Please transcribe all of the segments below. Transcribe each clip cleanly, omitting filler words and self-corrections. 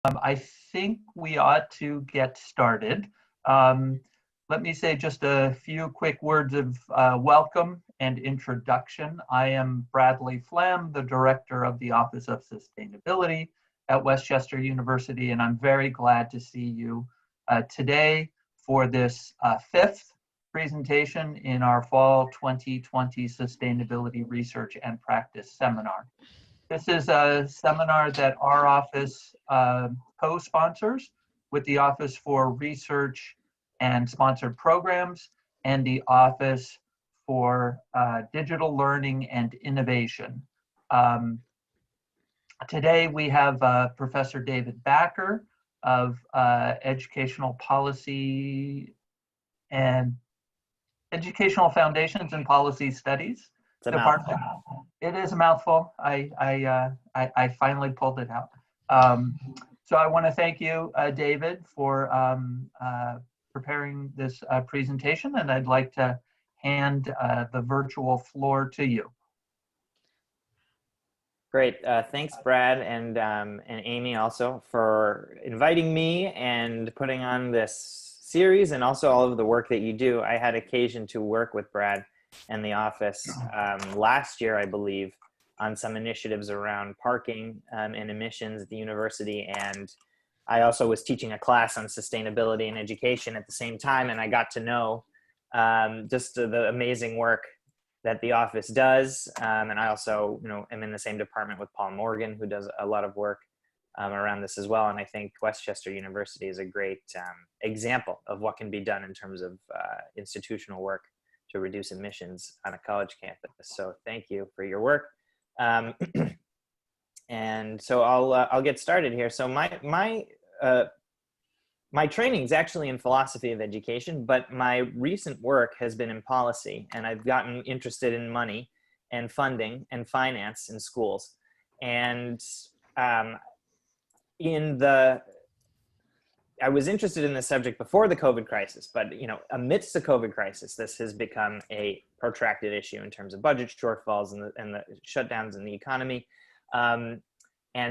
I think we ought to get started. Um, Let me say just a few quick words of welcome and introduction. I am Bradley Flam, the Director of the Office of Sustainability at Westchester University, and I'm very glad to see you today for this fifth presentation in our Fall 2020 Sustainability Research and Practice Seminar. This is a seminar that our office co-sponsors with the Office for Research and Sponsored Programs and the Office for Digital Learning and Innovation. Today we have Professor David Backer of Educational Policy and Educational Foundations and Policy Studies Department. It is a mouthful. I finally pulled it out. So I want to thank you, David, for preparing this presentation, and I'd like to hand the virtual floor to you. Great. Thanks, Brad and Amy also for inviting me and putting on this series, and also all of the work that you do. I had occasion to work with Brad and the office last year, I believe, on some initiatives around parking and emissions at the university. And I also was teaching a class on sustainability and education at the same time, and I got to know just the amazing work that the office does. And I also, am in the same department with Paul Morgan, who does a lot of work around this as well. And I think Westchester University is a great example of what can be done in terms of institutional work to reduce emissions on a college campus. So thank you for your work. And so I'll get started here. So my training is actually in philosophy of education, but my recent work has been in policy, and I've gotten interested in money and funding and finance in schools. And I was interested in this subject before the COVID crisis, but amidst the COVID crisis, this has become a protracted issue in terms of budget shortfalls and the shutdowns in the economy. And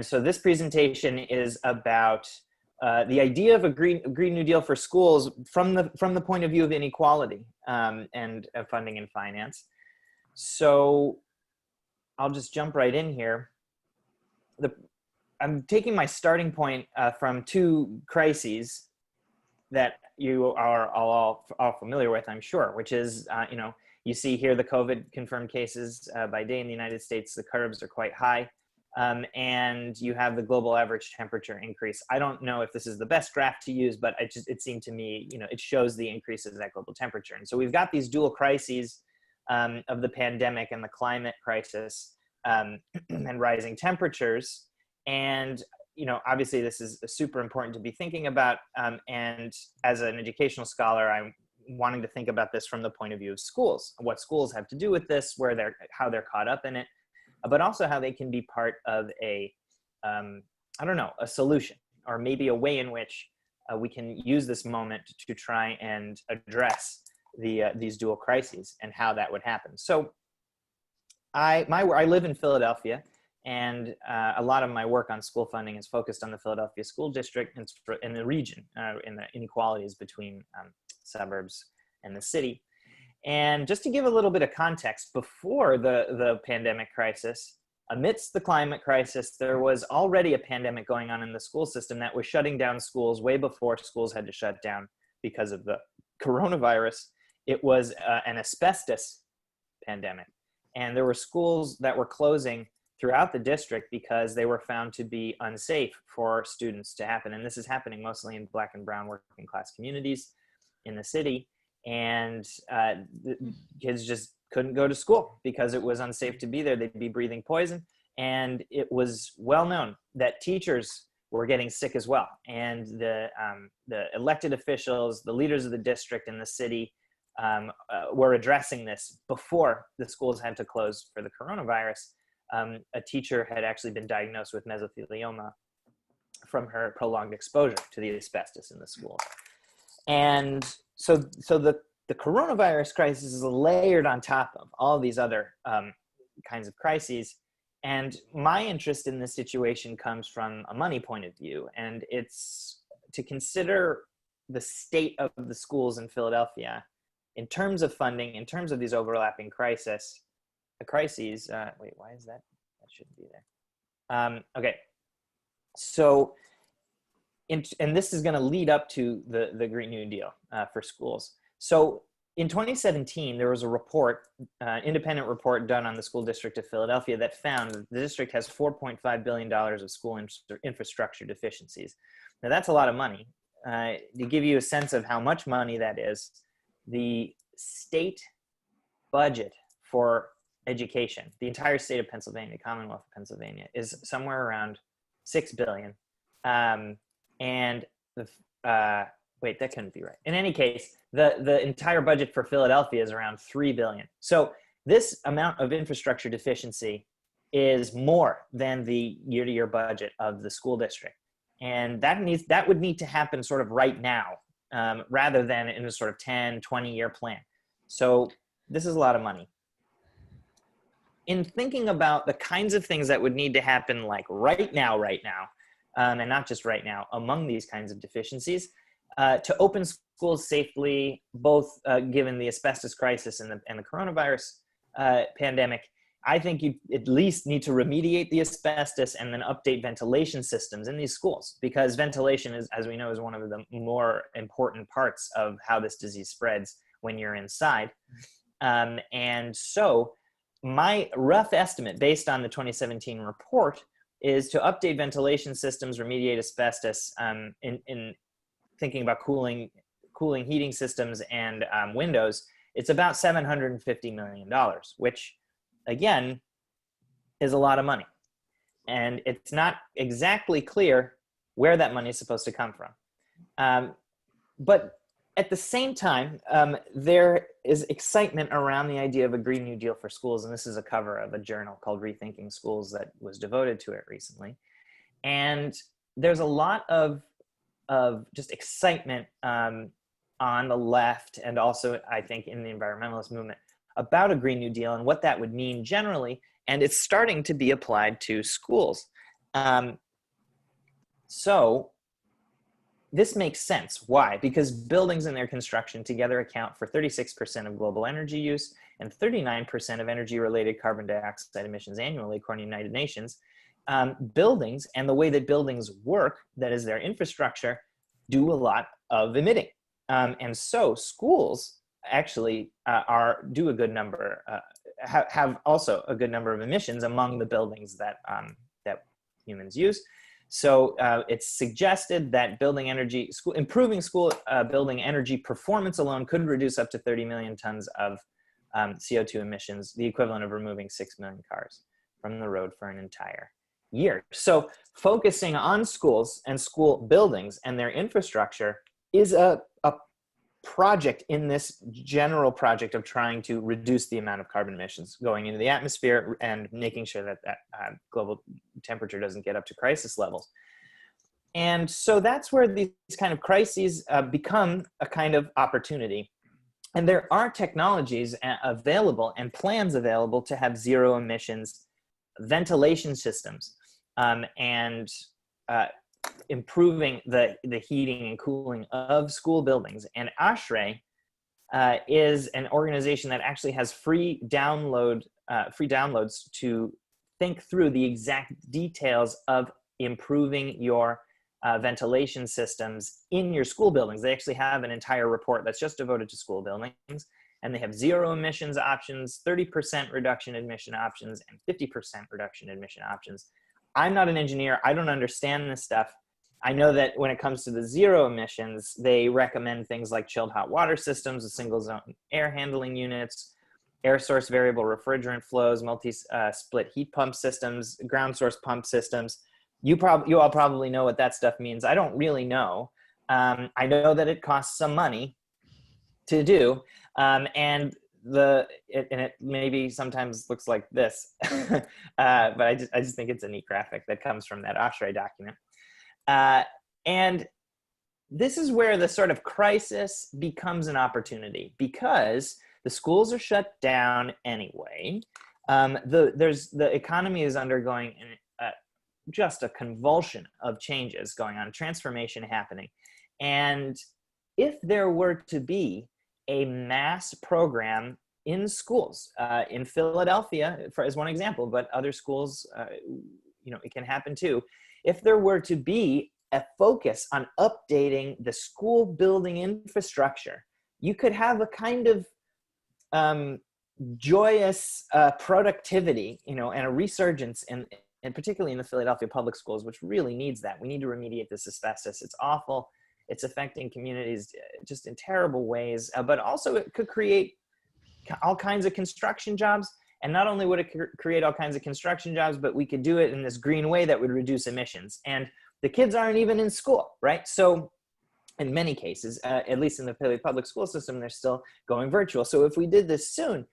so this presentation is about the idea of a Green New Deal for schools from the point of view of inequality and funding and finance. So I'll just jump right in here. I'm taking my starting point from two crises that you are all familiar with, I'm sure, which is, you see here the COVID confirmed cases by day in the United States, the curves are quite high, and you have the global average temperature increase. I don't know if this is the best graph to use, but it seemed to me, it shows the increases in that global temperature. And so we've got these dual crises of the pandemic and the climate crisis and rising temperatures. And, obviously this is super important to be thinking about. And as an educational scholar, I'm wanting to think about this from the point of view of schools, what schools have to do with this, how they're caught up in it, but also how they can be part of a solution, or maybe a way in which we can use this moment to try and address these dual crises and how that would happen. So I live in Philadelphia. And a lot of my work on school funding is focused on the Philadelphia School District and in the region, in the inequalities between suburbs and the city. And just to give a little bit of context, before the pandemic crisis, amidst the climate crisis, there was already a pandemic going on in the school system that was shutting down schools way before schools had to shut down because of the coronavirus. It was an asbestos pandemic. And there were schools that were closing throughout the district because they were found to be unsafe for students to happen. And this is happening mostly in Black and brown working class communities in the city. And the kids just couldn't go to school because it was unsafe to be there. They'd be breathing poison. And it was well known that teachers were getting sick as well. And the elected officials, the leaders of the district and the city were addressing this before the schools had to close for the coronavirus. A teacher had actually been diagnosed with mesothelioma from her prolonged exposure to the asbestos in the school. And so the coronavirus crisis is layered on top of all of these other kinds of crises. And my interest in this situation comes from a money point of view, and it's to consider the state of the schools in Philadelphia in terms of funding, in terms of these overlapping crises. Wait, why is that? That shouldn't be there. Okay, so, and this is going to lead up to the Green New Deal for schools. So in 2017, there was a report, independent report done on the school district of Philadelphia that found that the district has $4.5 billion of school infrastructure deficiencies. Now that's a lot of money. To give you a sense of how much money that is, the state budget for education, the entire state of Pennsylvania, Commonwealth of Pennsylvania, is somewhere around $6 billion. And wait, that couldn't be right. In any case, the entire budget for Philadelphia is around $3 billion. So this amount of infrastructure deficiency is more than the year-to-year budget of the school district. And that would need to happen sort of right now, rather than in a sort of 10, 20-year plan. So this is a lot of money. In thinking about the kinds of things that would need to happen like right now, and not just right now, among these kinds of deficiencies, to open schools safely, both given the asbestos crisis and the coronavirus pandemic, I think you at least need to remediate the asbestos and then update ventilation systems in these schools, because ventilation is, as we know, is one of the more important parts of how this disease spreads when you're inside. And so my rough estimate based on the 2017 report is to update ventilation systems, remediate asbestos, in thinking about cooling heating systems and windows. It's about $750 million, which again is a lot of money. And it's not exactly clear where that money is supposed to come from. But at the same time, there is excitement around the idea of a Green New Deal for schools. And this is a cover of a journal called Rethinking Schools that was devoted to it recently. And there's a lot of just excitement on the left, and also I think in the environmentalist movement, about a Green New Deal and what that would mean generally. And it's starting to be applied to schools. So this makes sense. Why? Because buildings and their construction together account for 36% of global energy use and 39% of energy-related carbon dioxide emissions annually, according to the United Nations. Buildings and the way that buildings work, that is their infrastructure, do a lot of emitting. And so schools actually do a good number, have also a good number of emissions among the buildings that humans use. So it's suggested that improving school building energy performance alone could reduce up to 30 million tons of CO2 emissions, the equivalent of removing 6 million cars from the road for an entire year. So focusing on schools and school buildings and their infrastructure is a project in this general project of trying to reduce the amount of carbon emissions going into the atmosphere and making sure that global temperature doesn't get up to crisis levels. And so that's where these kind of crises become a kind of opportunity. And there are technologies available and plans available to have zero emissions ventilation systems, and improving the heating and cooling of school buildings. And ASHRAE is an organization that actually has free downloads to think through the exact details of improving your ventilation systems in your school buildings. They actually have an entire report that's just devoted to school buildings, and they have zero emissions options, 30% reduction emission options, and 50% reduction emission options. I'm not an engineer. I don't understand this stuff. I know that when it comes to the zero emissions, they recommend things like chilled hot water systems with single zone air handling units, air source variable refrigerant flows, multi-split heat pump systems, ground source pump systems. You all probably know what that stuff means. I don't really know. I know that it costs some money to do, and it maybe sometimes looks like this, but I just think it's a neat graphic that comes from that ASHRAE document. And this is where the sort of crisis becomes an opportunity, because the schools are shut down anyway. The economy is undergoing just a convulsion of changes going on, transformation happening. And if there were to be a mass program in schools, in Philadelphia, as one example, but other schools, it can happen too. If there were to be a focus on updating the school building infrastructure, you could have a kind of joyous productivity, and a resurgence and particularly in the Philadelphia public schools, which really needs that. We need to remediate this asbestos. It's awful. It's affecting communities just in terrible ways, but also it could create all kinds of construction jobs. And not only would it create all kinds of construction jobs, but we could do it in this green way that would reduce emissions. And the kids aren't even in school, right? So in many cases, at least in the Philly public school system, they're still going virtual. So if we did this soon,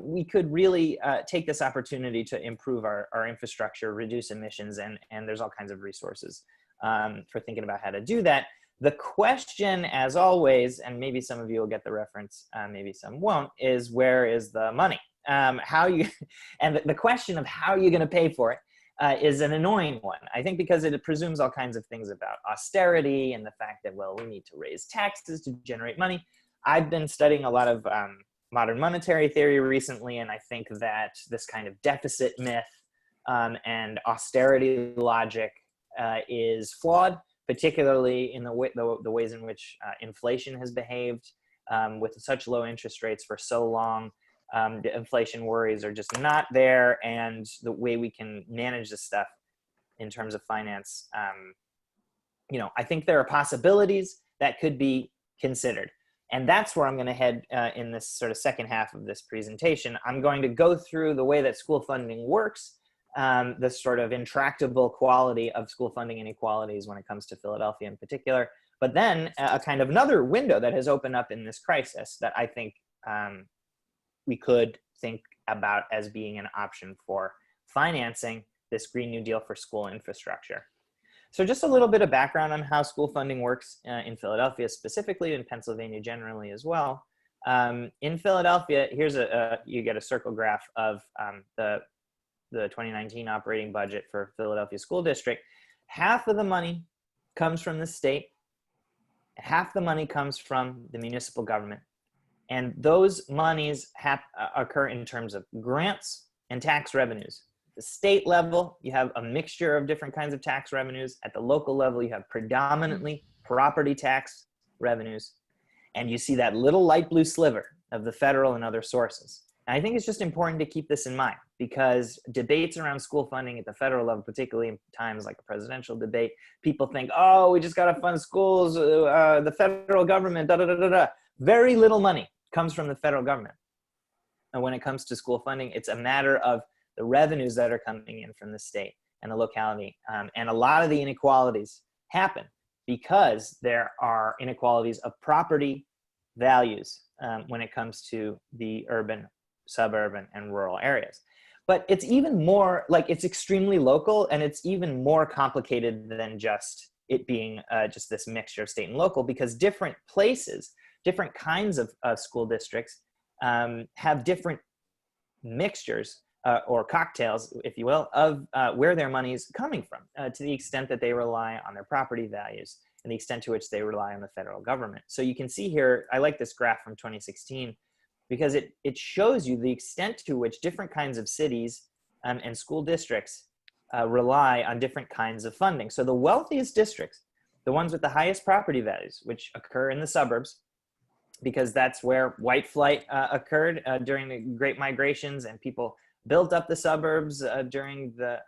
we could really take this opportunity to improve our infrastructure, reduce emissions, and there's all kinds of resources for thinking about how to do that. The question, as always, and maybe some of you will get the reference, maybe some won't, is where is the money? And the question of how you're going to pay for it is an annoying one, I think, because it presumes all kinds of things about austerity and the fact that, well, we need to raise taxes to generate money. I've been studying a lot of modern monetary theory recently, and I think that this kind of deficit myth and austerity logic is flawed, particularly in the ways in which inflation has behaved with such low interest rates for so long. The inflation worries are just not there, and the way we can manage this stuff in terms of finance, I think there are possibilities that could be considered. And that's where I'm going to head in this sort of second half of this presentation. I'm going to go through the way that school funding works, the sort of intractable quality of school funding inequalities when it comes to Philadelphia in particular, but then a kind of another window that has opened up in this crisis that I think we could think about as being an option for financing this Green New Deal for school infrastructure. So just a little bit of background on how school funding works in Philadelphia specifically, in Pennsylvania generally as well. In Philadelphia, here's you get a circle graph of the 2019 operating budget for Philadelphia School District. Half of the money comes from the state, half the money comes from the municipal government. And those monies occur in terms of grants and tax revenues. At the state level, you have a mixture of different kinds of tax revenues. At the local level, you have predominantly property tax revenues. And you see that little light blue sliver of the federal and other sources. And I think it's just important to keep this in mind, because debates around school funding at the federal level, particularly in times like a presidential debate, people think, oh, we just got to fund schools, the federal government, da, da, da, da, da. Very little money comes from the federal government. And when it comes to school funding, it's a matter of the revenues that are coming in from the state and the locality. And a lot of the inequalities happen because there are inequalities of property values when it comes to the urban, suburban, and rural areas. But it's even more, it's extremely local, and it's even more complicated than just it being just this mixture of state and local, because different places, different kinds of school districts have different mixtures or cocktails, if you will, of where their money is coming from, to the extent that they rely on their property values and the extent to which they rely on the federal government. So you can see here, I like this graph from 2016, because it shows you the extent to which different kinds of cities and school districts rely on different kinds of funding. So the wealthiest districts, the ones with the highest property values, which occur in the suburbs, because that's where white flight occurred during the Great Migrations, and people built up the suburbs during the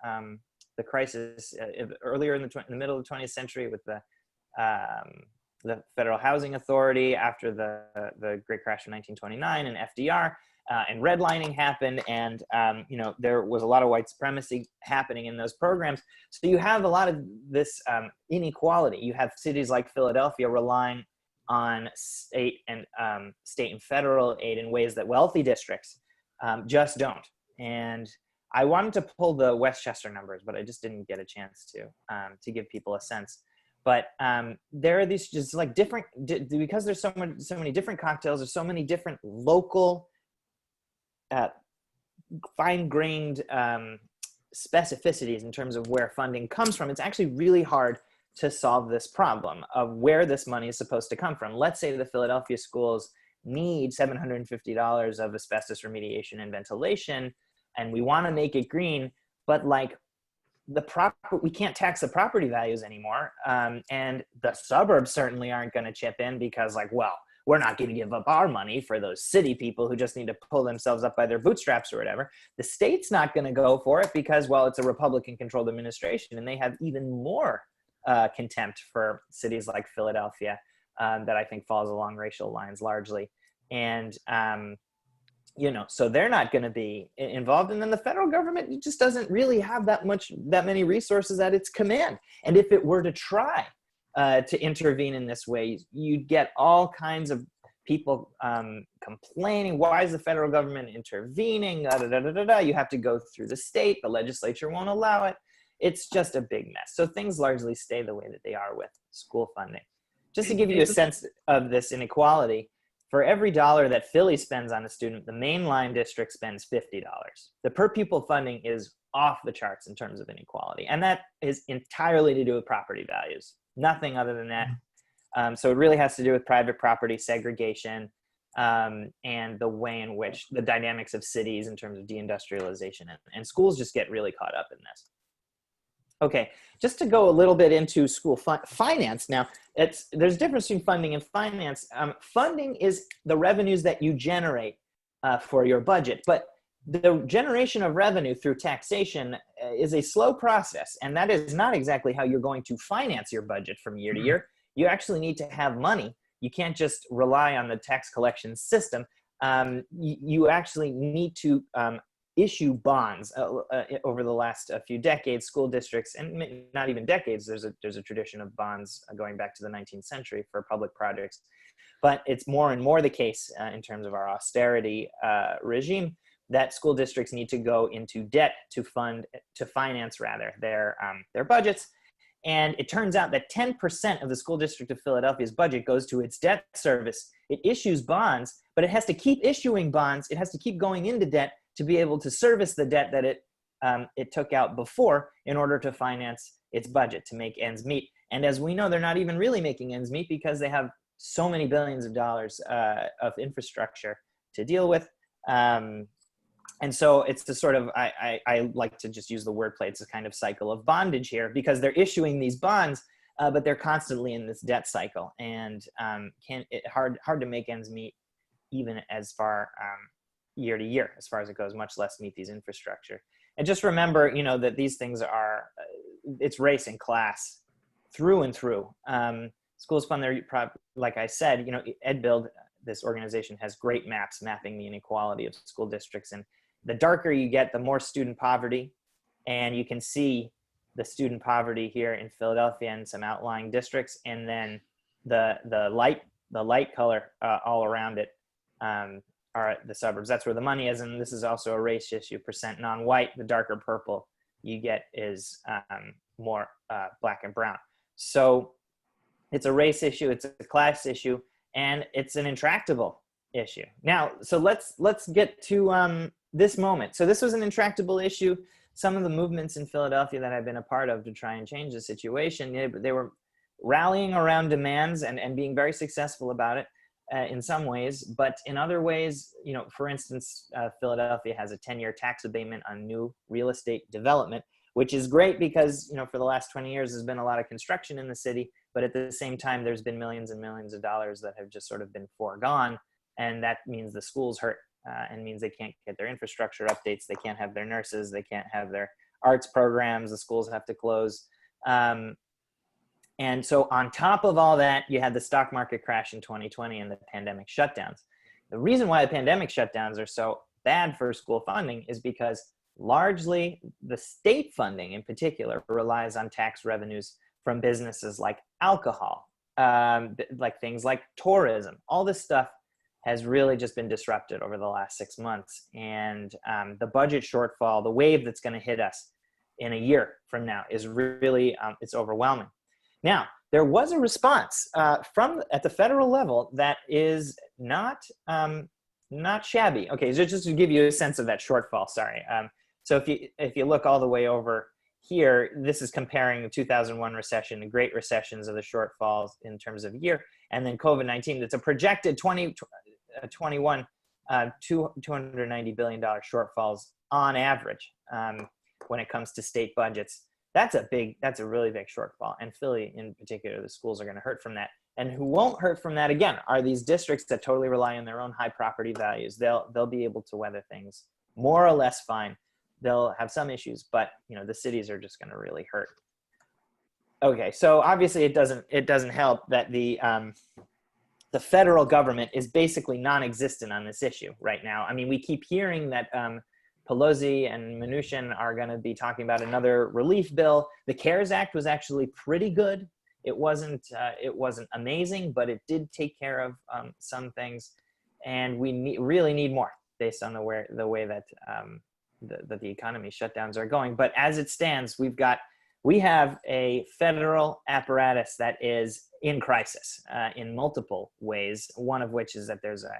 crisis earlier in the middle of the 20th century with the Federal Housing Authority after the Great Crash of 1929 and FDR, and redlining happened, and there was a lot of white supremacy happening in those programs. So you have a lot of this inequality. You have cities like Philadelphia relying on state and federal aid in ways that wealthy districts just don't. And I wanted to pull the Westchester numbers, but I just didn't get a chance to give people a sense. But there are these just like different, because there's so many different cocktails, there's so many different local fine-grained specificities in terms of where funding comes from, it's actually really hard to solve this problem of where this money is supposed to come from. Let's say the Philadelphia schools need $750 of asbestos remediation and ventilation, and we want to make it green, but like we can't tax the property values anymore. And the suburbs certainly aren't going to chip in because like, well, we're not going to give up our money for those city people who just need to pull themselves up by their bootstraps or whatever. The state's not going to go for it because, well, it's a Republican-controlled administration, and they have even more contempt for cities like Philadelphia that I think falls along racial lines largely. And, so they're not going to be involved. And then the federal government just doesn't really have that many resources at its command. And if it were to try to intervene in this way, you'd get all kinds of people complaining, why is the federal government intervening? You have to go through the state, the legislature won't allow it. It's just a big mess. So things largely stay the way that they are with school funding. Just to give you a sense of this inequality, for every dollar that Philly spends on a student, the mainline district spends $50. The per pupil funding is off the charts in terms of inequality. And that is entirely to do with property values, nothing other than that. So it really has to do with private property segregation and the way in which the dynamics of cities in terms of deindustrialization, and schools just get really caught up in this. Okay, just to go a little bit into school finance now, there's a difference between funding and finance. Funding is the revenues that you generate for your budget, but the generation of revenue through taxation is a slow process, and that is not exactly how you're going to finance your budget from year to year. You actually need to have money. You can't just rely on the tax collection system. You actually need to issue bonds. Over the last few decades, school districts, and not even decades, there's a tradition of bonds going back to the 19th century for public projects, but it's more and more the case in terms of our austerity regime that school districts need to go into debt to finance their budgets. And it turns out that 10% of the school district of Philadelphia's budget goes to its debt service. It issues bonds, but it has to keep issuing bonds. It has to keep going into debt to be able to service the debt that it took out before in order to finance its budget, to make ends meet. And as we know, they're not even really making ends meet because they have so many billions of dollars of infrastructure to deal with. And so it's the sort of, I like to just use the wordplay, it's a kind of cycle of bondage here because they're issuing these bonds, but they're constantly in this debt cycle, and hard to make ends meet even as far year to year, as far as it goes, much less meet these infrastructure. And just remember, that these things are, it's race and class through and through. Schools fund their, like I said, EdBuild, this organization, has great maps mapping the inequality of school districts. And the darker you get, the more student poverty. And you can see the student poverty here in Philadelphia and some outlying districts. And then the light color all around it are the suburbs. That's where the money is. And this is also a race issue, percent non-white. The darker purple you get is more black and brown. So it's a race issue, it's a class issue, and it's an intractable issue. Now, so let's get to this moment. So this was an intractable issue. Some of the movements in Philadelphia that I've been a part of to try and change the situation, they were rallying around demands and being very successful about it in some ways. But in other ways, for instance, Philadelphia has a 10-year tax abatement on new real estate development, which is great because, for the last 20 years, there's been a lot of construction in the city. But at the same time, there's been millions and millions of dollars that have just sort of been foregone. And that means the schools hurt and means they can't get their infrastructure updates. They can't have their nurses. They can't have their arts programs. The schools have to close. And so on top of all that, you had the stock market crash in 2020 and the pandemic shutdowns. The reason why the pandemic shutdowns are so bad for school funding is because largely the state funding in particular relies on tax revenues from businesses like alcohol, like things like tourism. All this stuff has really just been disrupted over the last 6 months. And the budget shortfall, the wave that's going to hit us in a year from now is really, it's overwhelming. Now, there was a response at the federal level that is not not shabby. Okay, so just to give you a sense of that shortfall, sorry. So if you look all the way over here, this is comparing the 2001 recession, the great recessions of the shortfalls in terms of year, and then COVID-19. It's a projected 2021 $290 billion shortfalls on average when it comes to state budgets. That's a really big shortfall. And Philly in particular, the schools are going to hurt from that. And who won't hurt from that, again, are these districts that totally rely on their own high property values. They'll be able to weather things more or less fine. They'll have some issues, but the cities are just going to really hurt. Okay, so obviously it doesn't help that the federal government is basically non-existent on this issue right now. I mean, we keep hearing that Pelosi and Mnuchin are going to be talking about another relief bill. The CARES Act was actually pretty good. It wasn't amazing, but it did take care of some things, and we really need more based on the way that the economy shutdowns are going. But as it stands, we have a federal apparatus that is in crisis in multiple ways. One of which is that there's a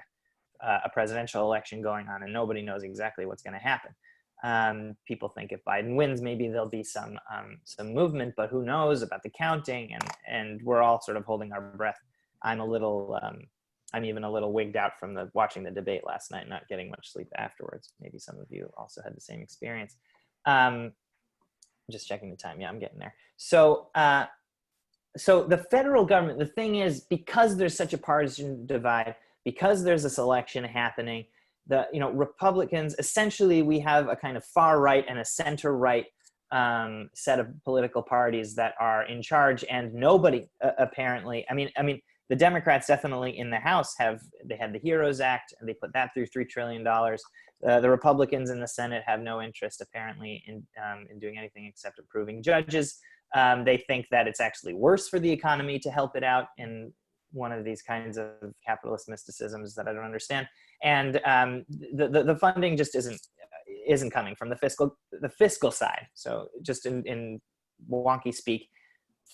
presidential election going on, and nobody knows exactly what's going to happen. People think if Biden wins, maybe there'll be some movement, but who knows about the counting? And we're all sort of holding our breath. I'm even a little wigged out from watching the debate last night, not getting much sleep afterwards. Maybe some of you also had the same experience. Just checking the time. Yeah, I'm getting there. So the federal government, the thing is, because there's such a partisan divide, because there's this election happening, Republicans, essentially we have a kind of far right and a center right set of political parties that are in charge, and nobody apparently, I mean, the Democrats definitely in the House had the HEROES Act, and they put that through $3 trillion. The Republicans in the Senate have no interest apparently in doing anything except approving judges. They think that it's actually worse for the economy to help it out in one of these kinds of capitalist mysticisms that I don't understand. And the funding just isn't coming from the fiscal side. So just in wonky speak,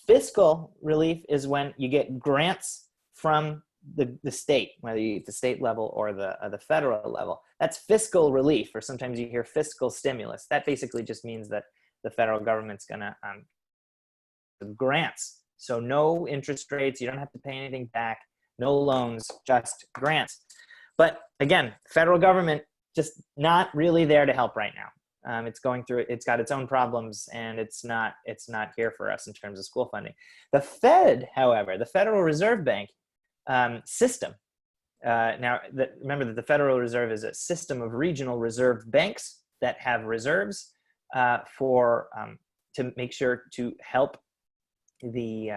fiscal relief is when you get grants from the state, whether you at the state level or the federal level. That's fiscal relief, or sometimes you hear fiscal stimulus. That basically just means that the federal government's going to grants. So no interest rates, you don't have to pay anything back, no loans, just grants. But again, federal government just not really there to help right now. It's going through, it's got its own problems, and it's not here for us in terms of school funding. The Fed, however, the Federal Reserve Bank system, remember that the Federal Reserve is a system of regional reserve banks that have reserves to make sure to help this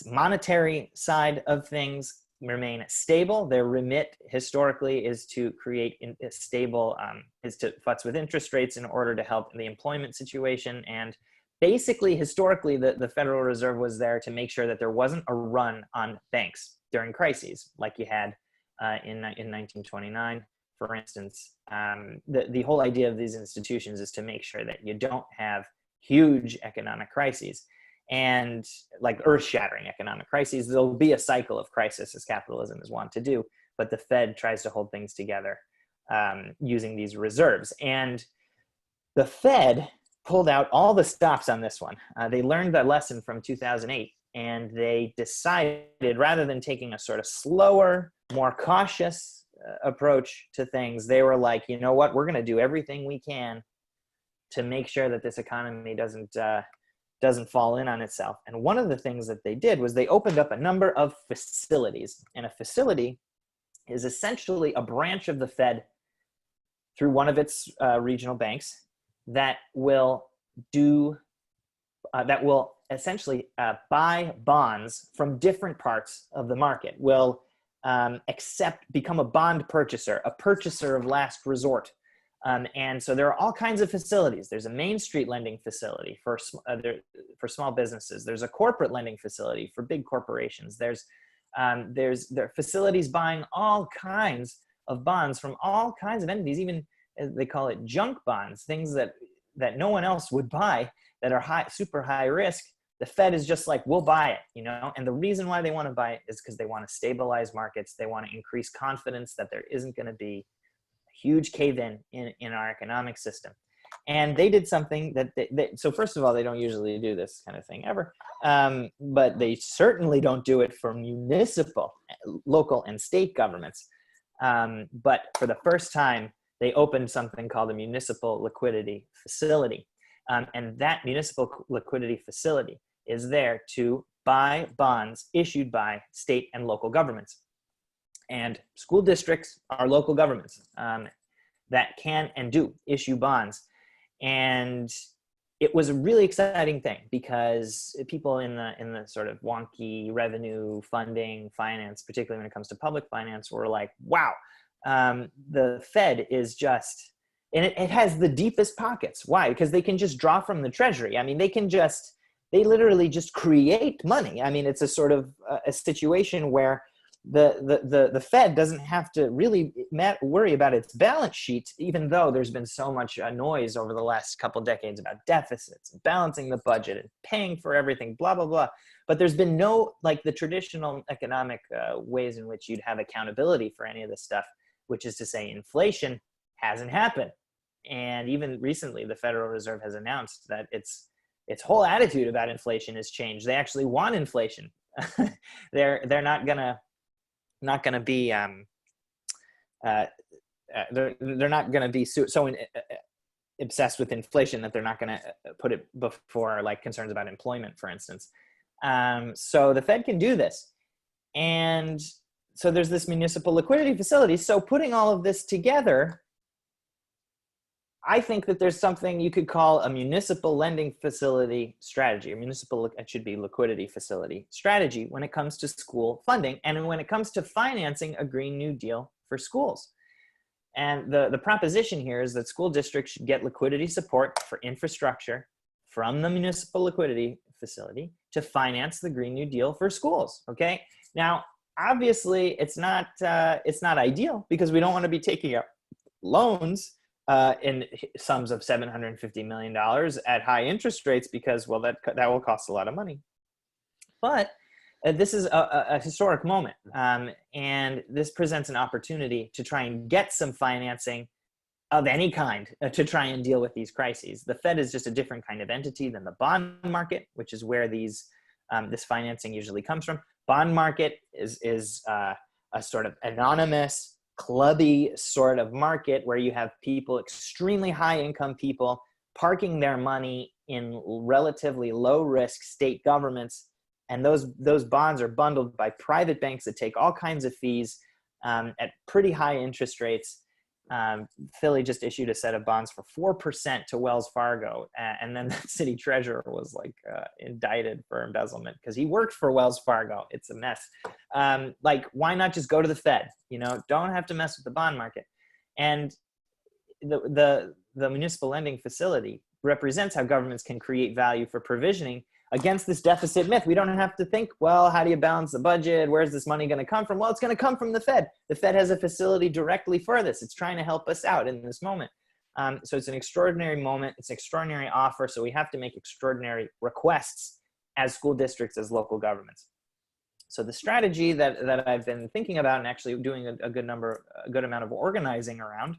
monetary side of things remain stable. Their remit historically is to create a stable, is to futz with interest rates in order to help the employment situation. And basically, historically, the Federal Reserve was there to make sure that there wasn't a run on banks during crises, like you had in 1929, for instance. The whole idea of these institutions is to make sure that you don't have huge economic crises. And like earth-shattering economic crises, there'll be a cycle of crisis, as capitalism is wont to do, but the Fed tries to hold things together using these reserves. And the Fed pulled out all the stops on this one. They learned that lesson from 2008, and they decided, rather than taking a sort of slower, more cautious approach to things, they were like, you know what, we're going to do everything we can to make sure that this economy doesn't fall in on itself. And one of the things that they did was they opened up a number of facilities. And a facility is essentially a branch of the Fed through one of its regional banks that will essentially buy bonds from different parts of the market, will become a bond purchaser, a purchaser of last resort. And so there are all kinds of facilities. There's a Main Street lending facility for small businesses. There's a corporate lending facility for big corporations. There are facilities buying all kinds of bonds from all kinds of entities, even they call it junk bonds, things that no one else would buy, that are super high risk, The Fed is just like, we'll buy it, you know? And the reason why they want to buy it is because they want to stabilize markets. They want to increase confidence that there isn't going to be a huge cave-in in our economic system. And they did something that so first of all, they don't usually do this kind of thing ever, but they certainly don't do it for municipal, local, and state governments. But for the first time, they opened something called a municipal liquidity facility. And that municipal liquidity facility is there to buy bonds issued by state and local governments. And school districts are local governments that can and do issue bonds. And it was a really exciting thing because people in the sort of wonky revenue funding finance, particularly when it comes to public finance, were like, wow, the Fed is just, and it has the deepest pockets. Why? Because they can just draw from the treasury. I mean, they literally just create money. I mean, it's a sort of a situation where the Fed doesn't have to really worry about its balance sheet, even though there's been so much noise over the last couple decades about deficits and balancing the budget and paying for everything, blah, blah, blah. But there's been no, like the traditional economic ways in which you'd have accountability for any of this stuff, which is to say inflation hasn't happened. And even recently, the Federal Reserve has announced that its whole attitude about inflation has changed. They actually want inflation. They're not gonna be they're not gonna be so obsessed with inflation that they're not gonna put it before like concerns about employment, for instance. So the Fed can do this, and so there's this municipal liquidity facility. So putting all of this together, I think that there's something you could call a municipal lending facility strategy, or it should be liquidity facility strategy when it comes to school funding and when it comes to financing a Green New Deal for schools. And the proposition here is that school districts should get liquidity support for infrastructure from the municipal liquidity facility to finance the Green New Deal for schools. Okay. Now, obviously, it's not ideal because we don't want to be taking out loans in sums of $750 million at high interest rates because, well, that will cost a lot of money. But this is a historic moment, and this presents an opportunity to try and get some financing of any kind to try and deal with these crises. The Fed is just a different kind of entity than the bond market, which is where this financing usually comes from. Bond market is a sort of anonymous, clubby sort of market where you have people, extremely high income people, parking their money in relatively low risk state governments. And those bonds are bundled by private banks that take all kinds of fees at pretty high interest rates. Philly just issued a set of bonds for 4% to Wells Fargo. And then the city treasurer was like indicted for embezzlement because he worked for Wells Fargo. It's a mess. Like, why not just go to the Fed? You know, don't have to mess with the bond market. And the municipal lending facility represents how governments can create value for provisioning against this deficit myth. We don't have to think, well, how do you balance the budget? Where's this money going to come from? Well, it's going to come from the Fed. The Fed has a facility directly for this. It's trying to help us out in this moment. So it's an extraordinary moment. It's an extraordinary offer. So we have to make extraordinary requests as school districts, as local governments. So the strategy that I've been thinking about and actually doing a good amount of organizing around,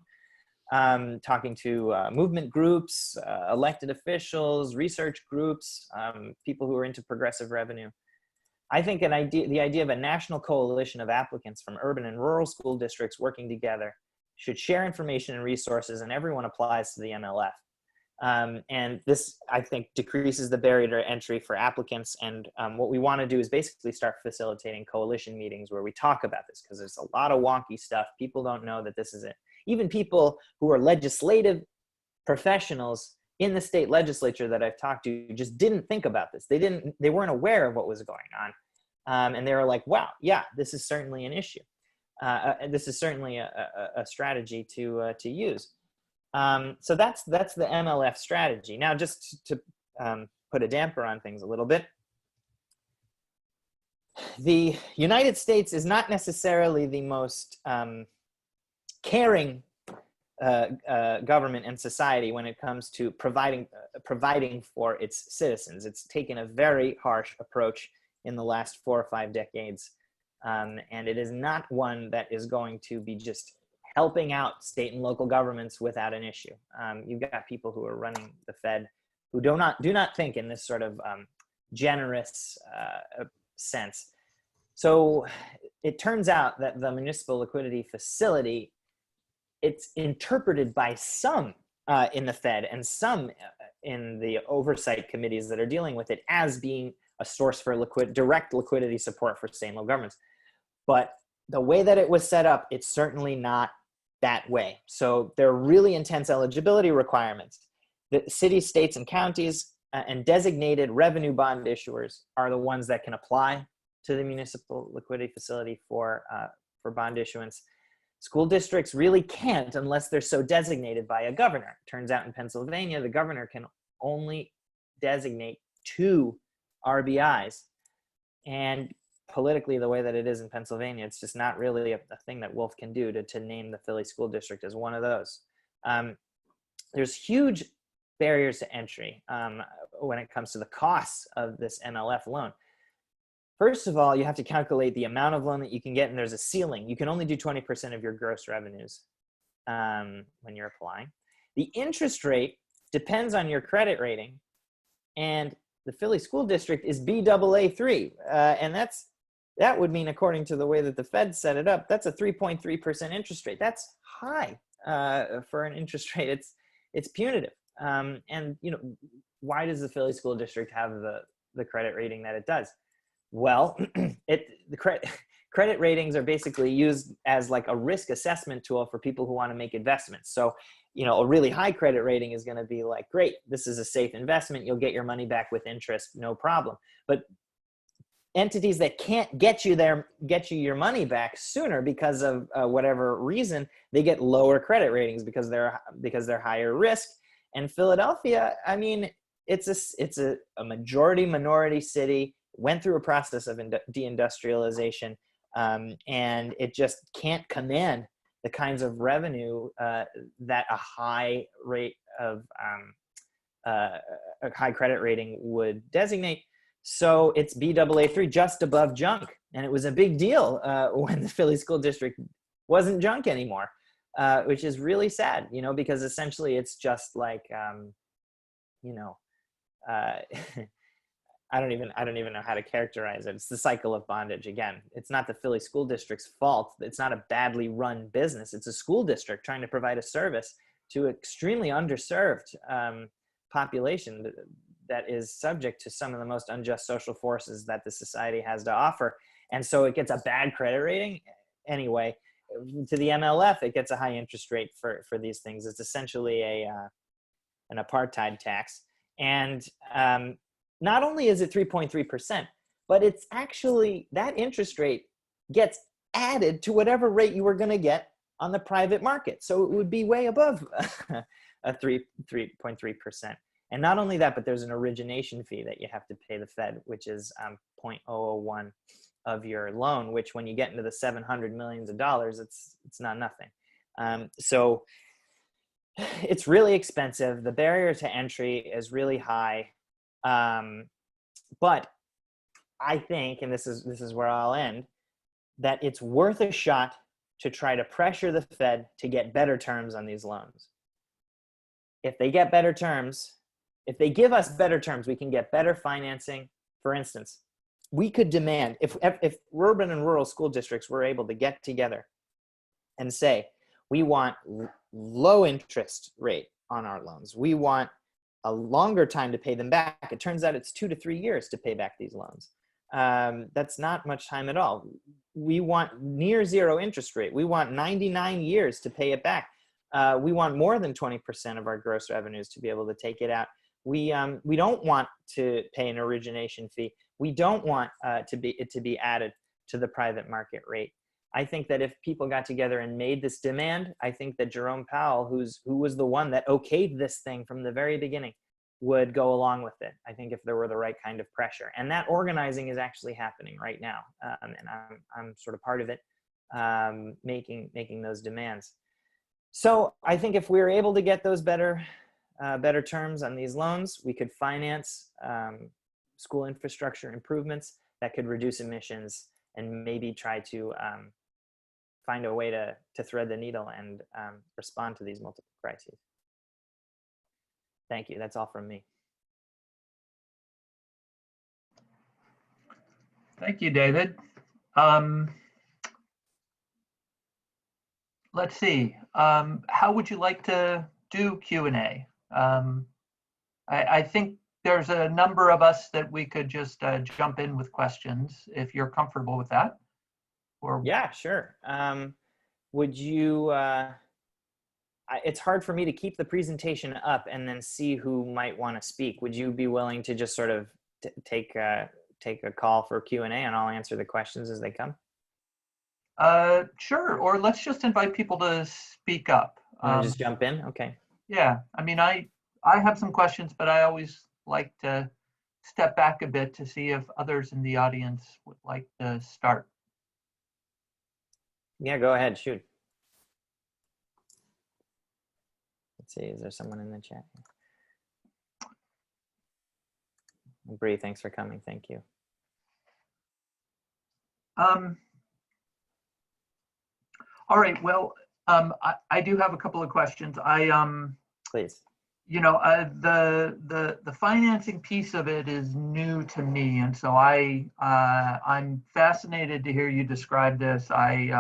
talking to movement groups, elected officials, research groups, people who are into progressive revenue. I think the idea of a national coalition of applicants from urban and rural school districts working together should share information and resources, and everyone applies to the MLF. And this, I think, decreases the barrier to entry for applicants. And what we want to do is basically start facilitating coalition meetings where we talk about this, because there's a lot of wonky stuff. People don't know that this is it. Even people who are legislative professionals in the state legislature that I've talked to just didn't think about this. They weren't aware of what was going on. And they were like, wow, yeah, this is certainly an issue. This is certainly a strategy to use. So that's the MLF strategy. Now, just to put a damper on things a little bit, the United States is not necessarily the most caring government and society when it comes to providing for its citizens. It's taken a very harsh approach in the last 4 or 5 decades, and it is not one that is going to be just helping out state and local governments without an issue. You've got people who are running the Fed who do not think in this sort of generous sense. So it turns out that the municipal liquidity facility, it's interpreted by some in the Fed and some in the oversight committees that are dealing with it as being a source for direct liquidity support for state and local governments. But the way that it was set up, it's certainly not that way. So there are really intense eligibility requirements. The cities, states, and counties and designated revenue bond issuers are the ones that can apply to the municipal liquidity facility for bond issuance. School districts really can't unless they're so designated by a governor. Turns out in Pennsylvania, the governor can only designate 2 RBIs. And politically, the way that it is in Pennsylvania, it's just not really a thing that Wolf can do to name the Philly School District as one of those. There's huge barriers to entry when it comes to the costs of this MLF loan. First of all, you have to calculate the amount of loan that you can get, and there's a ceiling. You can only do 20% of your gross revenues when you're applying. The interest rate depends on your credit rating, and the Philly School District is Baa3, and that would mean, according to the way that the Fed set it up, that's a 3.3% interest rate. That's high for an interest rate. It's punitive. And why does the Philly School District have the credit rating that it does? Well, the credit ratings are basically used as like a risk assessment tool for people who want to make investments. So, a really high credit rating is going to be like, great, this is a safe investment. You'll get your money back with interest, no problem. But entities that can't get you your money back sooner because of whatever reason, they get lower credit ratings because they're higher risk. And Philadelphia, I mean, it's a majority minority city, went through a process of deindustrialization, and it just can't command the kinds of revenue that a high rate of a high credit rating would designate. So it's Baa3, just above junk. And it was a big deal when the Philly School District wasn't junk anymore, which is really sad, because essentially it's just like, I don't even know how to characterize it. It's the cycle of bondage. Again, it's not the Philly School District's fault. It's not a badly run business. It's a school district trying to provide a service to an extremely underserved population that is subject to some of the most unjust social forces that the society has to offer. And so it gets a bad credit rating. Anyway, to the MLF, it gets a high interest rate for these things. It's essentially an apartheid tax. And not only is it 3.3%, but it's actually, that interest rate gets added to whatever rate you were going to get on the private market. So it would be way above a 3.3%. And not only that, but there's an origination fee that you have to pay the Fed, which is 0.001 of your loan, which when you get into the $700 million, it's not nothing. So it's really expensive. The barrier to entry is really high. But I think, and this is where I'll end, that it's worth a shot to try to pressure the Fed to get better terms on these loans. If they get better terms, if they give us better terms, we can get better financing. For instance, we could demand, if urban and rural school districts were able to get together and say, we want low interest rate on our loans. We want a longer time to pay them back. It turns out it's 2 to 3 years to pay back these loans. That's not much time at all. We want near zero interest rate. We want 99 years to pay it back. We want more than 20% of our gross revenues to be able to take it out. We don't want to pay an origination fee. We don't want it to be added to the private market rate. I think that if people got together and made this demand, I think that Jerome Powell, who was the one that okayed this thing from the very beginning, would go along with it. I think if there were the right kind of pressure, and that organizing is actually happening right now, and I'm sort of part of it, making those demands. So I think if we were able to get those better terms on these loans, we could finance school infrastructure improvements that could reduce emissions and maybe try to find a way to thread the needle and respond to these multiple crises. Thank you. That's all from me. Thank you, David. Let's see. How would you like to do Q&A? I think there's a number of us that we could just jump in with questions if you're comfortable with that. Or yeah, sure. Would you? It's hard for me to keep the presentation up and then see who might want to speak. Would you be willing to just sort of take a call for Q&A and I'll answer the questions as they come? Sure. Or let's just invite people to speak up. Just jump in. Okay. Yeah. I mean, I have some questions, but I always like to step back a bit to see if others in the audience would like to start. Yeah, go ahead. Shoot. Let's see. Is there someone in the chat? Bree, thanks for coming. Thank you. All right. Well, I do have a couple of questions. Please. You know, the financing piece of it is new to me, and so I'm fascinated to hear you describe this. I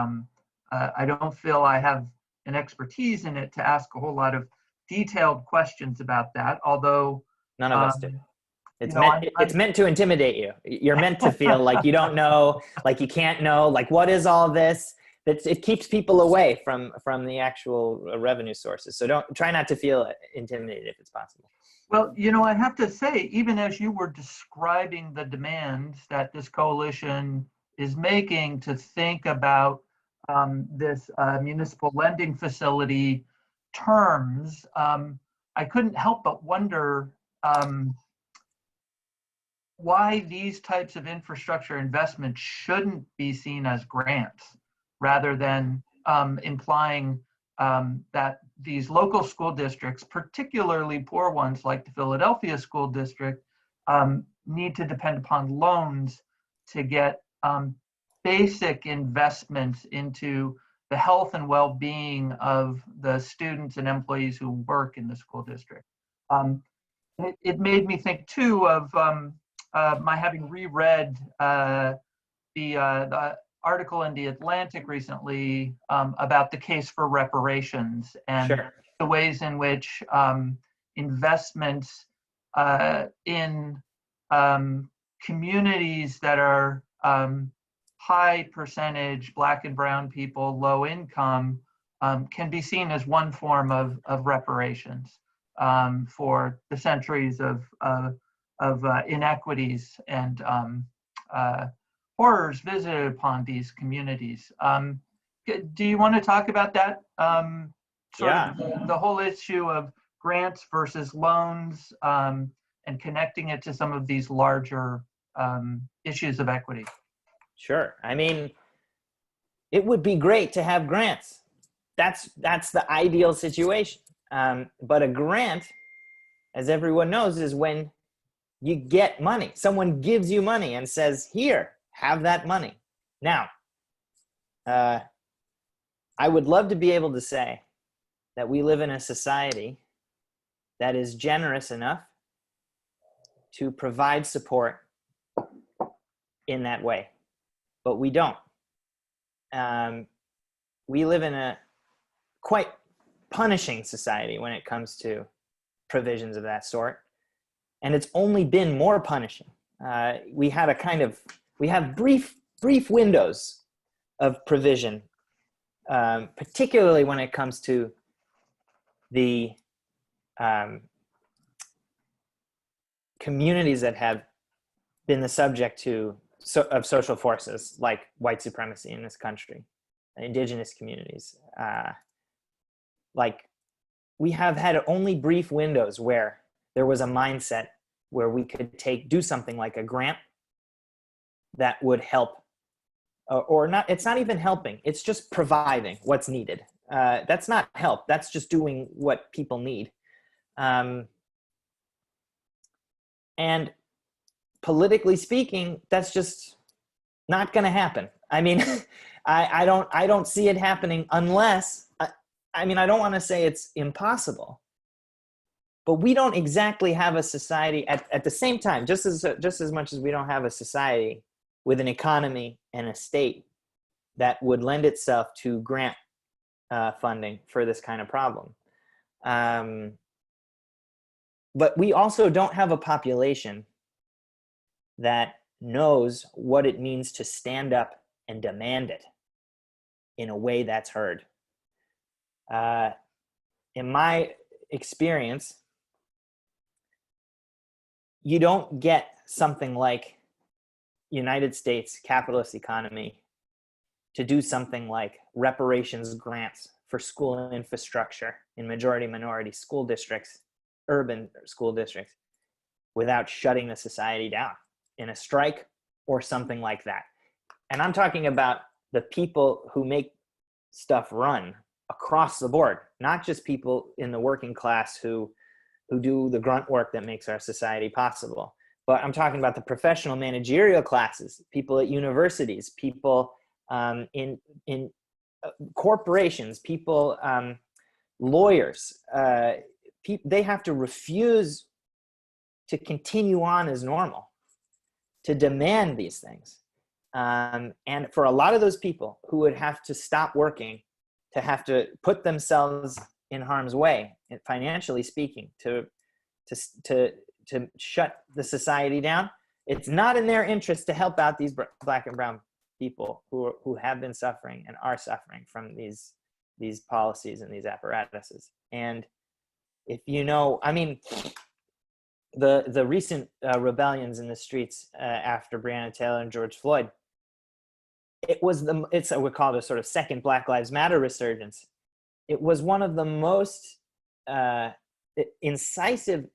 don't feel I have an expertise in it to ask a whole lot of detailed questions about that. Although none of us do. It's you know, it's meant to intimidate you. You're meant to feel like you don't know, like you can't know, like what is all this? It keeps people away from the actual revenue sources. So try not to feel intimidated if it's possible. Well, you know, I have to say, even as you were describing the demands that this coalition is making to think about this municipal lending facility terms, I couldn't help but wonder why these types of infrastructure investments shouldn't be seen as grants, rather than implying that these local school districts, particularly poor ones like the Philadelphia School District, need to depend upon loans to get basic investments into the health and well-being of the students and employees who work in the school district. It made me think too of my having reread the article in The Atlantic recently about the case for reparations and Sure. the ways in which investments in communities that are high percentage Black and brown people, low income, can be seen as one form of reparations for the centuries of inequities and horrors visited upon these communities. Do you want to talk about that? Yeah. The whole issue of grants versus loans and connecting it to some of these larger issues of equity. Sure. I mean, it would be great to have grants. That's the ideal situation. But a grant, as everyone knows, is when you get money. Someone gives you money and says, here, have that money. Now, I would love to be able to say that we live in a society that is generous enough to provide support in that way, but we don't. We live in a quite punishing society when it comes to provisions of that sort, and it's only been more punishing. We have brief windows of provision, particularly when it comes to the communities that have been the subject of social forces like white supremacy in this country, indigenous communities. Like, we have had only brief windows where there was a mindset where we could do something like a grant that would help, or not. It's not even helping. It's just providing what's needed. That's not help. That's just doing what people need. And politically speaking, that's just not going to happen. I mean, I don't see it happening unless, I mean, I don't want to say it's impossible, but we don't exactly have a society at the same time, just as much as we don't have a society with an economy and a state that would lend itself to grant funding for this kind of problem. But we also don't have a population that knows what it means to stand up and demand it in a way that's heard. In my experience, you don't get something like United States capitalist economy to do something like reparations grants for school infrastructure in majority minority school districts, urban school districts, without shutting the society down in a strike or something like that. And I'm talking about the people who make stuff run across the board, not just people in the working class who do the grunt work that makes our society possible. But I'm talking about the professional managerial classes, people at universities, people in corporations, people, lawyers. They have to refuse to continue on as normal, to demand these things. And for a lot of those people who would have to stop working, to have to put themselves in harm's way, financially speaking, to shut the society down, it's not in their interest to help out these Black and brown people who have been suffering and are suffering from these policies and these apparatuses. And if you know, I mean, the recent rebellions in the streets after Breonna Taylor and George Floyd, it's we call it a sort of second Black Lives Matter resurgence. It was one of the most incisive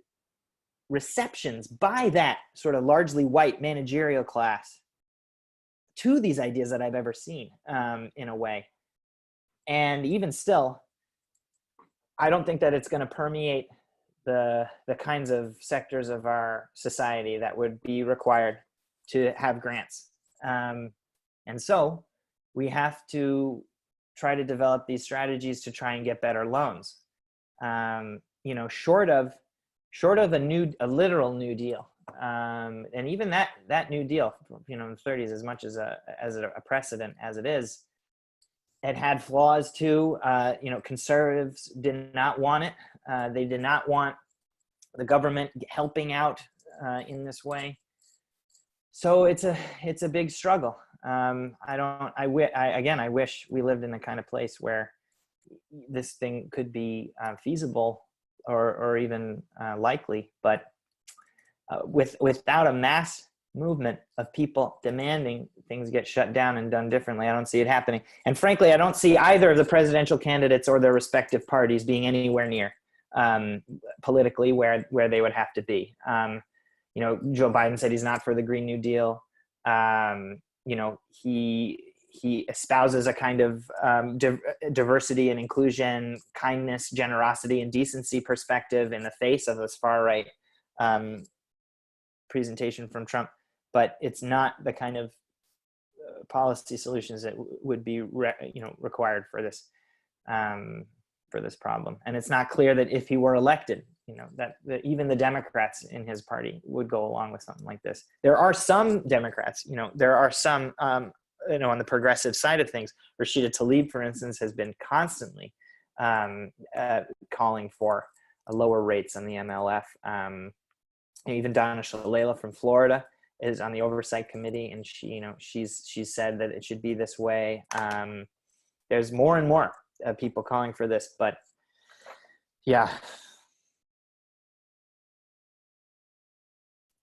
receptions by that sort of largely white managerial class to these ideas that I've ever seen, in a way. And even still, I don't think that it's going to permeate the kinds of sectors of our society that would be required to have grants. And so we have to try to develop these strategies to try and get better loans. You know, short of a literal New Deal, and even that New Deal, you know, in the 30s, as much as a precedent as it is, it had flaws too. You know, conservatives did not want it. They did not want the government helping out in this way. So it's a big struggle. I wish we lived in the kind of place where this thing could be feasible or even likely, but without a mass movement of people demanding things get shut down and done differently, I don't see it happening. And frankly, I don't see either of the presidential candidates or their respective parties being anywhere near politically where they would have to be. You know, Joe Biden said he's not for the Green New Deal. You know, he espouses a kind of diversity and inclusion, kindness, generosity, and decency perspective in the face of this far right presentation from Trump. But it's not the kind of policy solutions that would be required for this problem. And it's not clear that if he were elected, you know, that even the Democrats in his party would go along with something like this. There are some Democrats, you know, there are some, you know, on the progressive side of things. Rashida Tlaib, for instance, has been constantly calling for lower rates on the MLF. Even Donna Shalala from Florida is on the oversight committee, and she's said that it should be this way. There's more and more people calling for this, but yeah.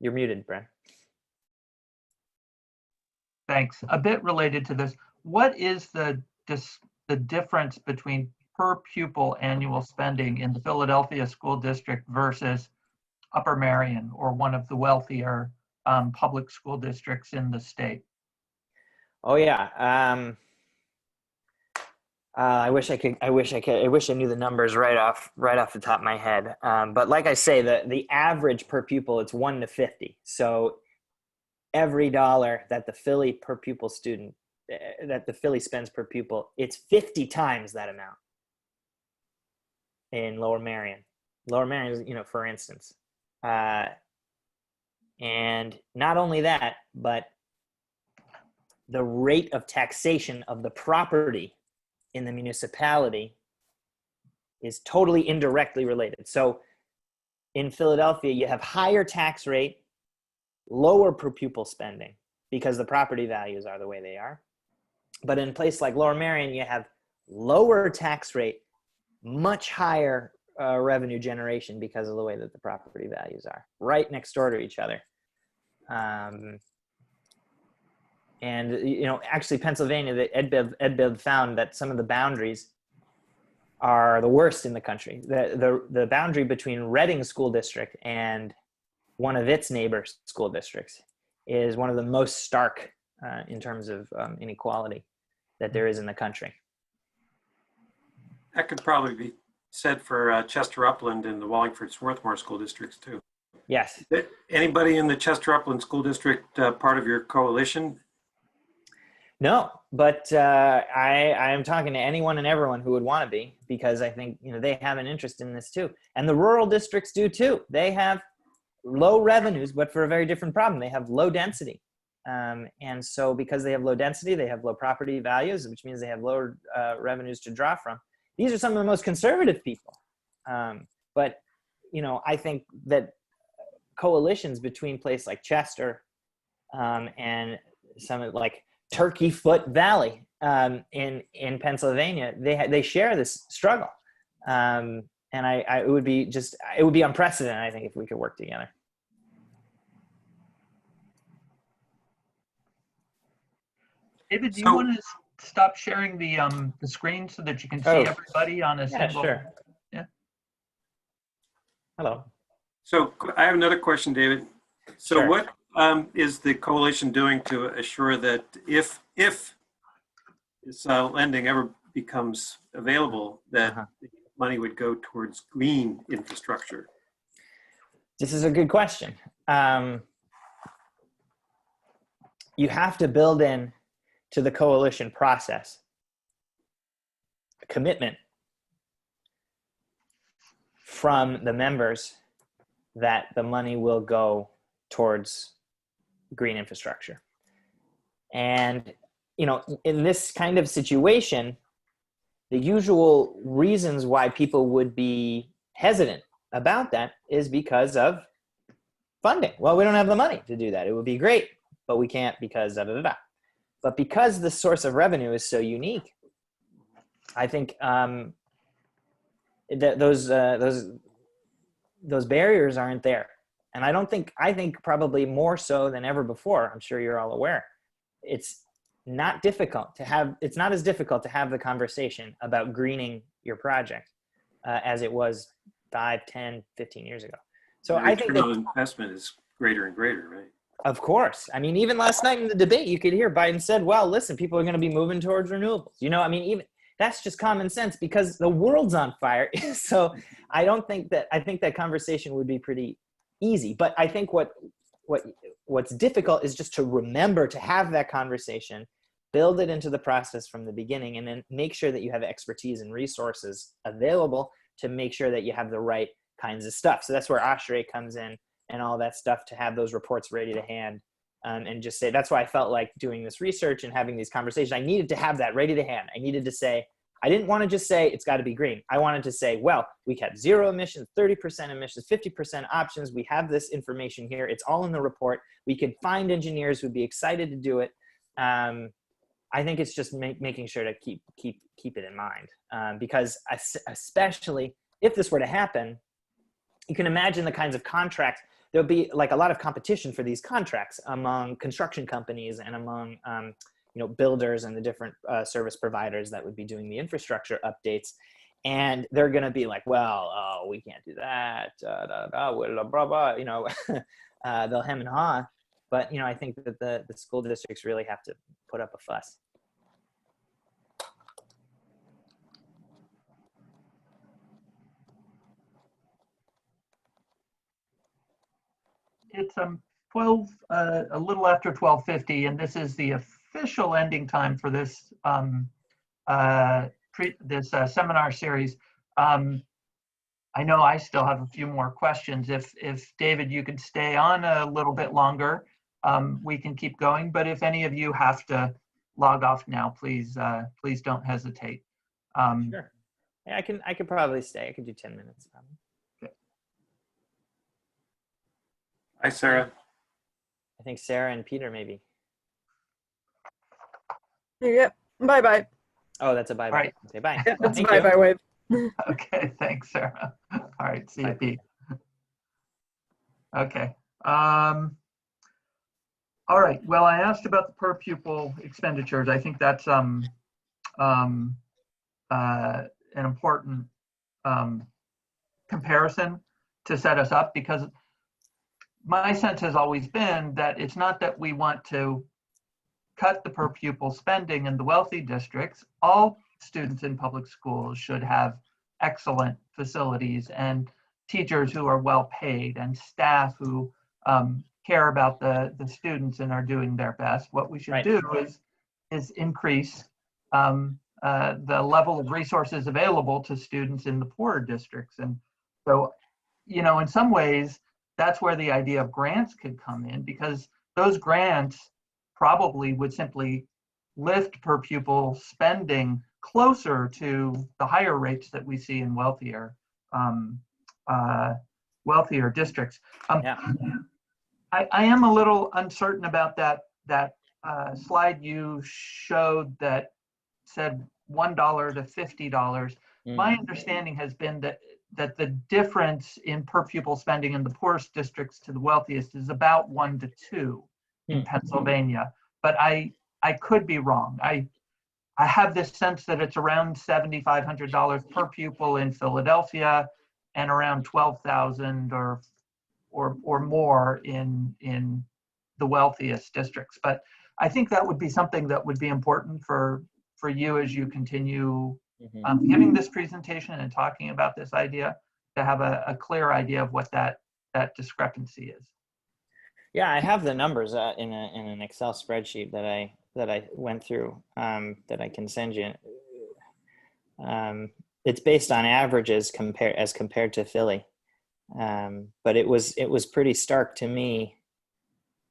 You're muted, Brent. Thanks. A bit related to this, what is the difference between per pupil annual spending in the Philadelphia School District versus Upper Merion or one of the wealthier public school districts in the state? Oh yeah. I wish I could. I wish I could. I wish I knew the numbers right off the top of my head. But like I say, the average per pupil, it's 1 to 50. So every dollar that the Philly per pupil student that the Philly spends per pupil, it's 50 times that amount in Lower Merion. Lower Merion is, for instance, and not only that, but the rate of taxation of the property in the municipality is totally indirectly related. So in Philadelphia, you have higher tax rate, lower per pupil spending because the property values are the way they are. But in a place like Lower Merion, you have lower tax rate, much higher revenue generation because of the way that the property values are right next door to each other. And, actually Pennsylvania, the EdBib found that some of the boundaries are the worst in the country. The boundary between Reading School District and one of its neighbor school districts is one of the most stark in terms of inequality that there is in the country. That could probably be said for Chester Upland and the Wallingford Swarthmore school districts too. Yes. Anybody in the Chester Upland school district part of your coalition? No, but I am talking to anyone and everyone who would want to be, because I think they have an interest in this too, and the rural districts do too. They have low revenues, but for a very different problem. They have low density, and so because they have low density, they have low property values, which means they have lower revenues to draw from. These are some of the most conservative people, but I think that coalitions between places like Chester and some like Turkey Foot Valley in Pennsylvania, they share this struggle, and it would be unprecedented, I think, if we could work together. David, do you want to stop sharing the screen so that you can see everybody on a single? Sure. Yeah. Hello. So I have another question, David. So Sure. What is the coalition doing to assure that if this lending ever becomes available, that money would go towards green infrastructure? This is a good question. You have to build in to the coalition process a commitment from the members that the money will go towards green infrastructure. And, in this kind of situation, the usual reasons why people would be hesitant about that is because of funding. Well, we don't have the money to do that. It would be great, but we can't because da da da da. But because the source of revenue is so unique, I think that those barriers aren't there. And I think probably more so than ever before, I'm sure you're all aware, it's not as difficult to have the conversation about greening your project as it was 5, 10, 15 years ago. So I think return on investment is greater and greater, right? Of course. I mean, even last night in the debate, you could hear Biden said, well, listen, people are going to be moving towards renewables. Even that's just common sense because the world's on fire. So I think that conversation would be pretty easy. But I think what's difficult is just to remember to have that conversation, build it into the process from the beginning, and then make sure that you have expertise and resources available to make sure that you have the right kinds of stuff. So that's where ASHRAE comes in and all that stuff, to have those reports ready to hand, and just say, that's why I felt like doing this research and having these conversations. I needed to have that ready to hand. I needed to say, I didn't want to just say it's got to be green. I wanted to say, well, we have 0 emissions, 30% emissions, 50% options. We have this information here. It's all in the report. We could find engineers who'd be excited to do it. I think it's just making sure to keep it in mind, because especially if this were to happen, you can imagine the kinds of contracts. There'll be like a lot of competition for these contracts among construction companies and among builders and the different service providers that would be doing the infrastructure updates. And they're going to be like, well, we can't do that, blah, blah, blah, they'll hem and haw. But, I think that the school districts really have to put up a fuss. it's 12, a little after 12:50, and this is the official ending time for this seminar series. I know I still have a few more questions. If David, you could stay on a little bit longer, we can keep going. But if any of you have to log off now, please don't hesitate. Sure. Yeah, I could probably stay. I could do 10 minutes. Probably. Okay. Hi, Sarah. I think Sarah and Peter maybe. Yep. Bye-bye. Oh, that's a bye-bye. Right. Okay, bye. Yeah, that's a Thank you. bye-bye wave. Okay, thanks, Sarah. All right, see you, Bye. Pete. Okay. All right. Well, I asked about the per pupil expenditures. I think that's an important comparison to set us up, because my sense has always been that it's not that we want to cut the per pupil spending in the wealthy districts. All students in public schools should have excellent facilities and teachers who are well paid and staff who care about the students and are doing their best. What we should Right. do is increase the level of resources available to students in the poorer districts. And so, you know, in some ways, that's where the idea of grants could come in, because those grants probably would simply lift per pupil spending closer to the higher rates that we see in wealthier districts. Yeah. I am a little uncertain about that slide you showed that said $1 to $50. My understanding has been that the difference in per pupil spending in the poorest districts to the wealthiest is about 1 to 2 in Pennsylvania, but I could be wrong. I have this sense that it's around $7,500 per pupil in Philadelphia and around 12,000 or more in the wealthiest districts. But I think that would be something that would be important for you as you continue giving this presentation and talking about this idea, to have a clear idea of what that discrepancy is. Yeah, I have the numbers in an Excel spreadsheet that I went through that I can send you. It's based on averages as compared to Philly, but it was pretty stark to me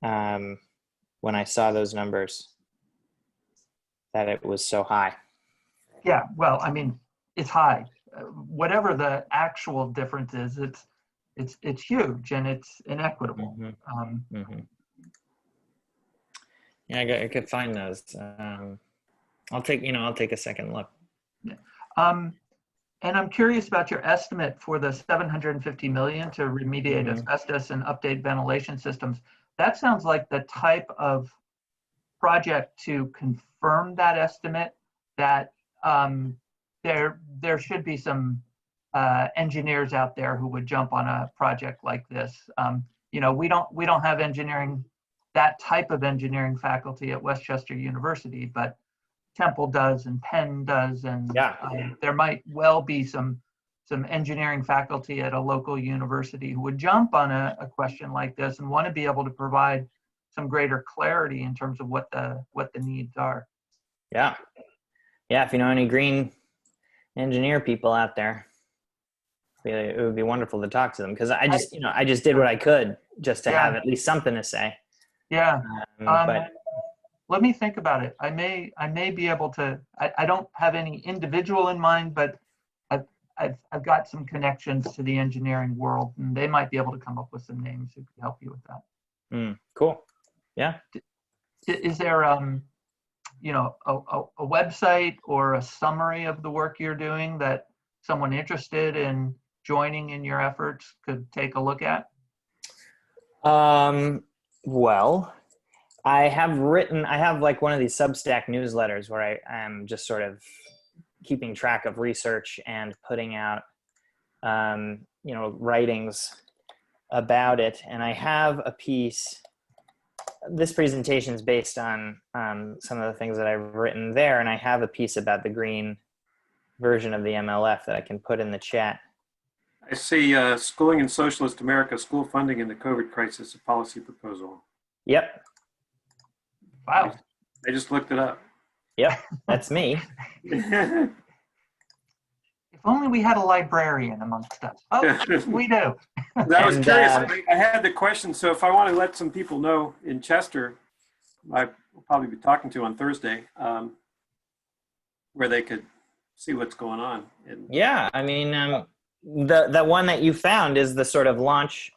when I saw those numbers that it was so high. Yeah, well, I mean, it's high. Whatever the actual difference is, it's huge and it's inequitable. Yeah, I could find those. I'll take a second look. Yeah. And I'm curious about your estimate for the $750 million to remediate asbestos and update ventilation systems. That sounds like the type of project to confirm that estimate, that there should be some engineers out there who would jump on a project like this. You know, we don't have that type of engineering faculty at Westchester University, but Temple does and Penn does, and there might well be some engineering faculty at a local university who would jump on a question like this and want to be able to provide some greater clarity in terms of what the needs are. Yeah. If you know any green engineer people out there, it would be wonderful to talk to them, because I just did what I could just to have at least something to say. Yeah. But let me think about it. I may be able to. I don't have any individual in mind, but I've got some connections to the engineering world, and they might be able to come up with some names who could help you with that. Cool. Yeah. Is there you know, a website or a summary of the work you're doing that someone interested in joining in your efforts could take a look at? Well, I have like one of these Substack newsletters where I am just sort of keeping track of research and putting out, writings about it. And I have a piece. This presentation is based on some of the things that I've written there, and I have a piece about the green version of the MLF that I can put in the chat. I see Schooling in Socialist America, School Funding in the COVID Crisis, a Policy Proposal. Yep. Wow. I just looked it up. Yep. That's me. If only we had a librarian amongst us. Oh, we do. I was And, curious. I had the question, so if I want to let some people know in Chester, I will probably be talking to on Thursday, where they could see what's going on. And Yeah, I mean, the one that you found is the sort of launch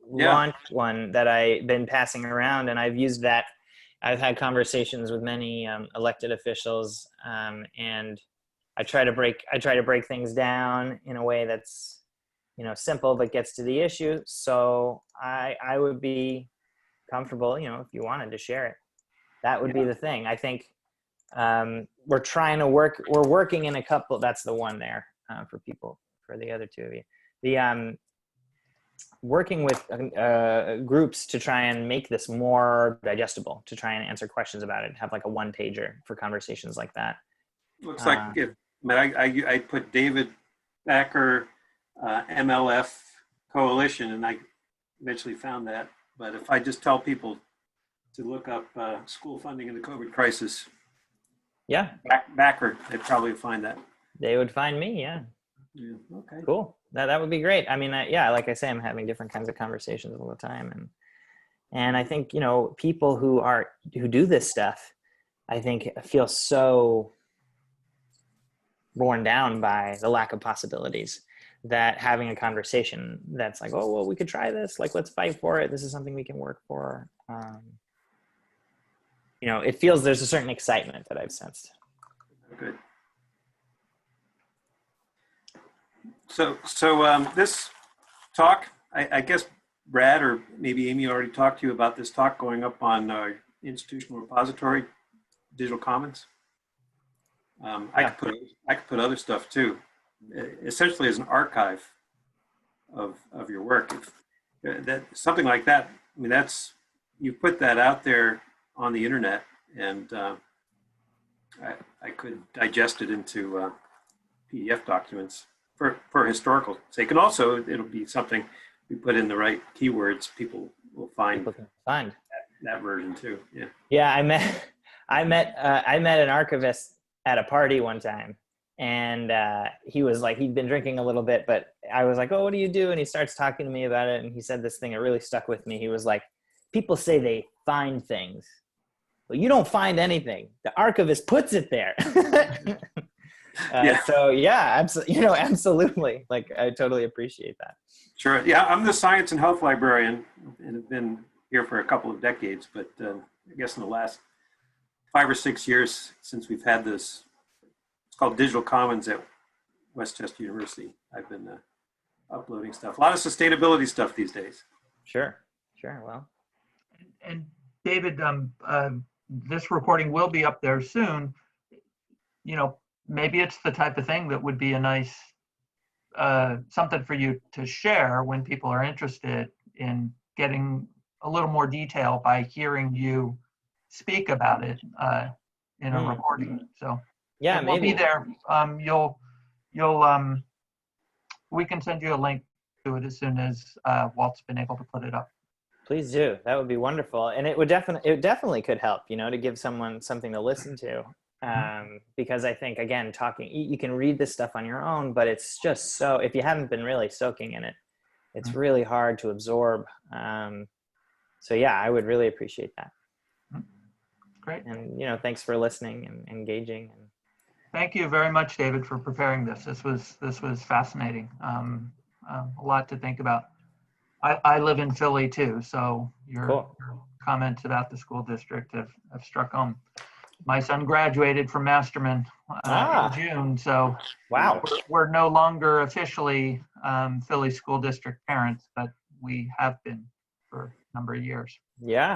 one that I've been passing around, and I've used that. I've had conversations with many elected officials, and I try to break things down in a way that's, simple but gets to the issue. So I would be comfortable, if you wanted to share it. That would be the thing. I think we're working in a couple. That's the one there for people, for the other two of you. The working with groups to try and make this more digestible, to try and answer questions about it, have like a one-pager for conversations like that. looks like I put David Backer, MLF Coalition, and I eventually found that. But if I just tell people to look up school funding in the COVID crisis, Yeah, Backer, they'd probably find that. they would find me. Yeah. Yeah, okay. Cool. That would be great. I mean, yeah, like I say, I'm having different kinds of conversations all the time, and I think people who do this stuff, I think feel so worn down by the lack of possibilities, that having a conversation that's like, oh well, we could try this. Like, let's fight for it. This is something we can work for. It feels there's a certain excitement that I've sensed. Good. So this talk, I guess Brad or maybe Amy already talked to you about this talk going up on Institutional Repository, Digital Commons. I could put other stuff too, essentially as an archive of your work. That something like that. I mean, you put that out there on the internet, and I could digest it into PDF documents for historical sake, and also it'll be something we put in the right keywords. People will find that version too. Yeah. Yeah, I met an archivist at a party one time, and he was like, he'd been drinking a little bit, but I was like, oh, what do you do? And he starts talking to me about it, and he said this thing that really stuck with me. He was like, people say they find things. Well, you don't find anything. The archivist puts it there. Yeah. So yeah, absolutely. Like, I totally appreciate that. Sure. Yeah, I'm the science and health librarian, and have been here for a couple of decades. But I guess in the last 5 or 6 years since we've had this, it's called Digital Commons at Westchester University. I've been uploading stuff. A lot of sustainability stuff these days. Sure. Well. And David, this recording will be up there soon. Maybe it's the type of thing that would be a nice something for you to share when people are interested in getting a little more detail by hearing you speak about it in a recording. So yeah, we'll be there. We can send you a link to it as soon as Walt's been able to put it up. Please do. That would be wonderful, and it definitely could help. To give someone something to listen to. Because I think, again, you can read this stuff on your own, but it's just so, if you haven't been really soaking in it, it's really hard to absorb. So yeah, I would really appreciate that. Great. And, thanks for listening and engaging. Thank you very much, David, for preparing this. This was fascinating. A lot to think about. I live in Philly too, so your comments about the school district have struck home. My son graduated from Masterman in June, so wow, we're no longer officially Philly School District parents, but we have been for a number of years. Yeah,